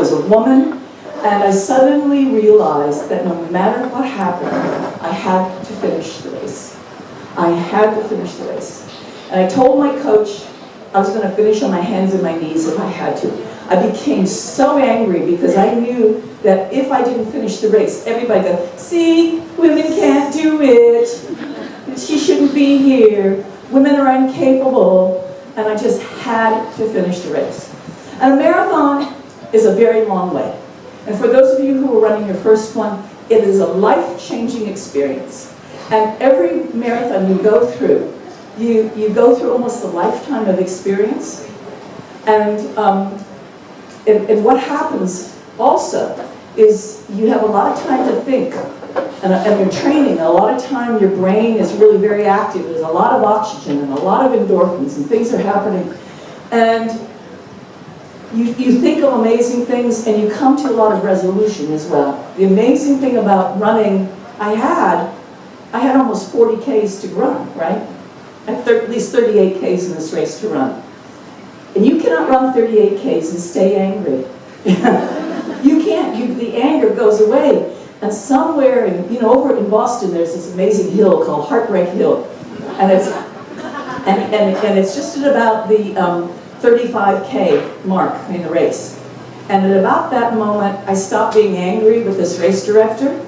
was a woman, and I suddenly realized that no matter what happened, I had to finish the race. I had to finish the race. And I told my coach I was going to finish on my hands and my knees if I had to. I became so angry because I knew that if I didn't finish the race, everybody would go, see, women can't do it. She shouldn't be here. Women are incapable. And I just had to finish the race. And a marathon is a very long way. And for those of you who are running your first one, it is a life-changing experience. And every marathon you go through, you go through almost a lifetime of experience. And what happens also is you have a lot of time to think. And you're training, a lot of time your brain is really very active. There's a lot of oxygen and a lot of endorphins and things are happening. And you think of amazing things and you come to a lot of resolution as well. The amazing thing about running, I had almost 40 Ks to run, right? I had at least 38 Ks in this race to run. And you cannot run 38 Ks and stay angry. You can't, the anger goes away. And somewhere, over in Boston, there's this amazing hill called Heartbreak Hill. And it's just at about the 35K mark in the race. And at about that moment, I stopped being angry with this race director.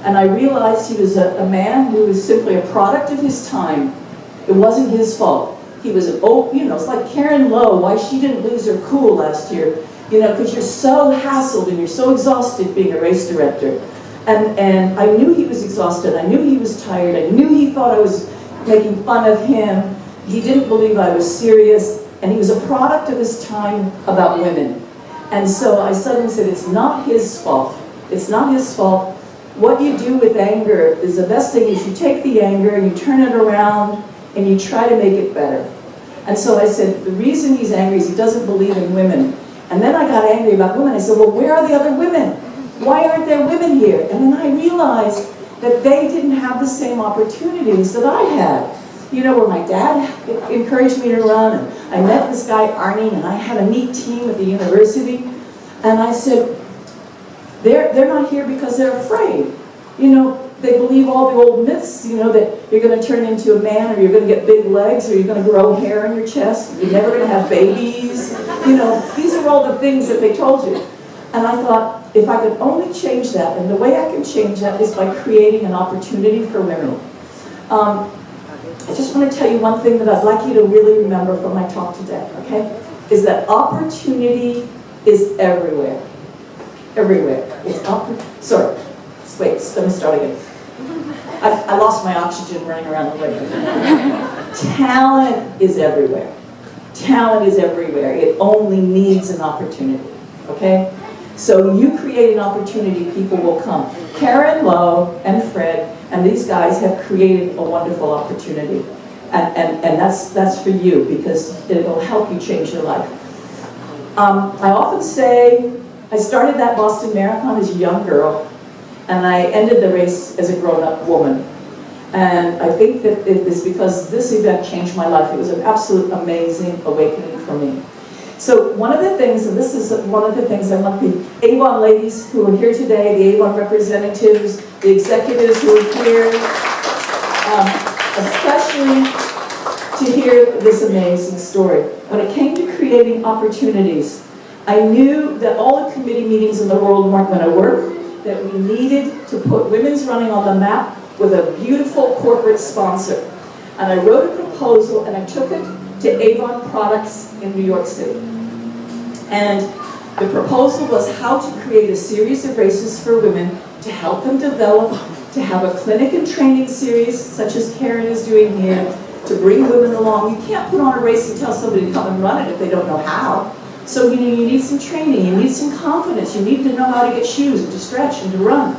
And I realized he was a man who was simply a product of his time. It wasn't his fault. He was, it's like Karen Lowe, why she didn't lose her cool last year. Because you're so hassled and you're so exhausted being a race director. And I knew he was exhausted. I knew he was tired. I knew he thought I was making fun of him. He didn't believe I was serious. And he was a product of his time about women. And so I suddenly said, it's not his fault. It's not his fault. What you do with anger is the best thing is you take the anger and you turn it around and you try to make it better. And so I said, the reason he's angry is he doesn't believe in women. And then I got angry about women. I said, well, where are the other women? Why aren't there women here? And then I realized that they didn't have the same opportunities that I had. Where my dad encouraged me to run, and I met this guy, Arnie, and I had a neat team at the university. And I said, they're not here because they're afraid. They believe all the old myths, that you're going to turn into a man, or you're going to get big legs, or you're going to grow hair on your chest, you're never going to have babies. These are all the things that they told you. And I thought, if I could only change that, and the way I can change that is by creating an opportunity for women. I just want to tell you one thing that I'd like you to really remember from my talk today, okay? Is that opportunity is everywhere. Everywhere. It's sorry. Wait, let me start again. I lost my oxygen running around the room. Talent is everywhere. Talent is everywhere. It only needs an opportunity, okay? So you create an opportunity, people will come. Karen Lowe and Fred and these guys have created a wonderful opportunity. And that's for you because it will help you change your life. I often say, I started that Boston Marathon as a young girl, and I ended the race as a grown-up woman. And I think that it is because this event changed my life. It was an absolute amazing awakening for me. So one of the things, and this is one of the things I want the Avon ladies who are here today, the Avon representatives, the executives who are here, especially to hear this amazing story. When it came to creating opportunities, I knew that all the committee meetings in the world weren't going to work, that we needed to put women's running on the map with a beautiful corporate sponsor. And I wrote a proposal and I took it to Avon Products in New York City. And the proposal was how to create a series of races for women to help them develop, to have a clinic and training series, such as Karen is doing here, to bring women along. You can't put on a race and tell somebody to come and run it if they don't know how. So you need some training, you need some confidence, you need to know how to get shoes and to stretch and to run.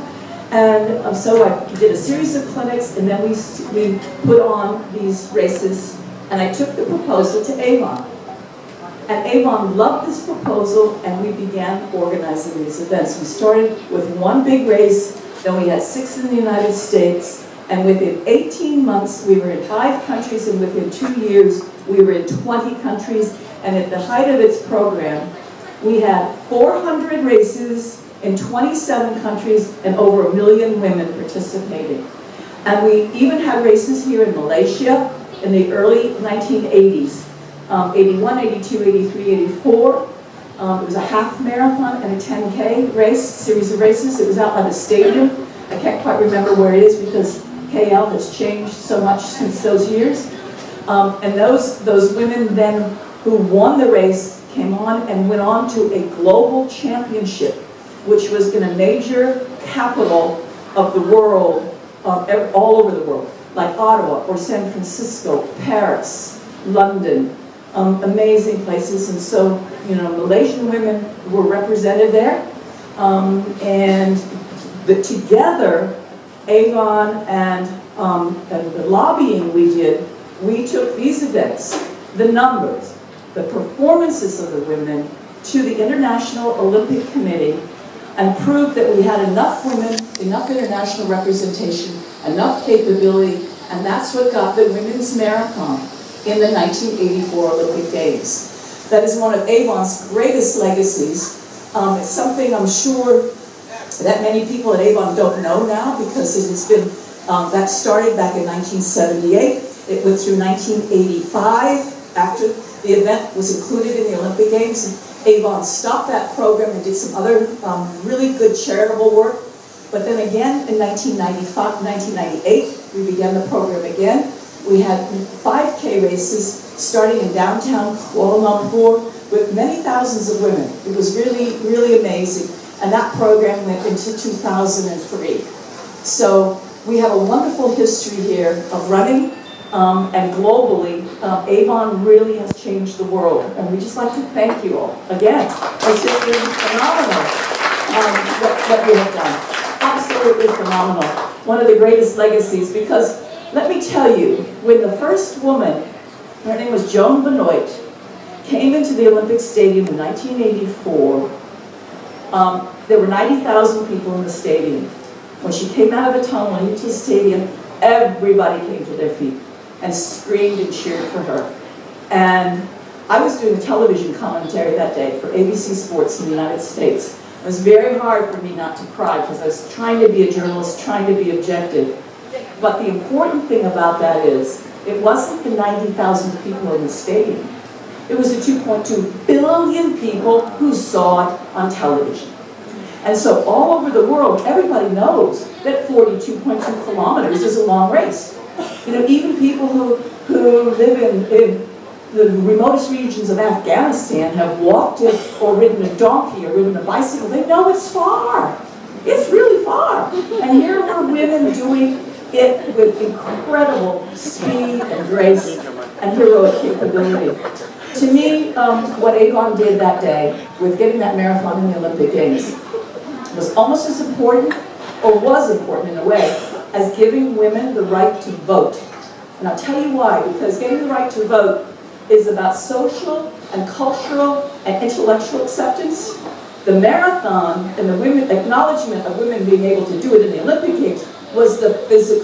And so I did a series of clinics, and then we put on these races. And I took the proposal to Avon. And Avon loved this proposal, and we began organizing these events. We started with one big race, then we had 6 in the United States, and within 18 months we were in 5 countries, and within 2 years we were in 20 countries. And at the height of its program, We had 400 races in 27 countries and over 1 million women participating. And we even had races here in Malaysia in the early 1980s, 81, 82, 83, 84. It was a half marathon and a 10K race, series of races. It was out by the stadium. I can't quite remember where it is because KL has changed so much since those years. And those women then who won the race came on and went on to a global championship, which was in a major capital of the world, all over the world, like Ottawa or San Francisco, Paris, London, amazing places. And so, you know, Malaysian women were represented there. And together, Avon and the lobbying we did, we took these events, the numbers, the performances of the women, to the International Olympic Committee and proved that we had enough women, enough international representation, enough capability, and that's what got the women's marathon in the 1984 Olympic Games. That is one of Avon's greatest legacies. It's something I'm sure that many people at Avon don't know now because it has been, that started back in 1978. It went through 1985 after the event was included in the Olympic Games. And Avon stopped that program and did some other really good charitable work. But then again, in 1998, we began the program again. We had 5K races starting in downtown Kuala Lumpur with many thousands of women. It was really, really amazing. And that program went into 2003. So we have a wonderful history here of running, and globally, Avon really has changed the world. And we just like to thank you all. Again, it's just been phenomenal what you have done. Absolutely phenomenal. One of the greatest legacies, because let me tell you, when the first woman, her name was Joan Benoit, came into the Olympic Stadium in 1984, there were 90,000 people in the stadium. When she came out of the tunnel into the stadium, everybody came to their feet and screamed and cheered for her. And I was doing a television commentary that day for ABC Sports in the United States. It was very hard for me not to cry because I was trying to be a journalist, trying to be objective. But the important thing about that is, it wasn't the 90,000 people in the stadium. It was the 2.2 billion people who saw it on television. And so all over the world, everybody knows that 42.2 kilometers is a long race. You know, even people who live in the remotest regions of Afghanistan have walked it or ridden a donkey or ridden a bicycle. They know it's far. It's really far. And here were women doing it with incredible speed and grace and heroic capability. To me, what Avon did that day with getting that marathon in the Olympic Games was almost as important, or was important in a way, as giving women the right to vote. And I'll tell you why, because getting the right to vote is about social and cultural and intellectual acceptance. The marathon and the women, acknowledgement of women being able to do it in the Olympic Games was the physical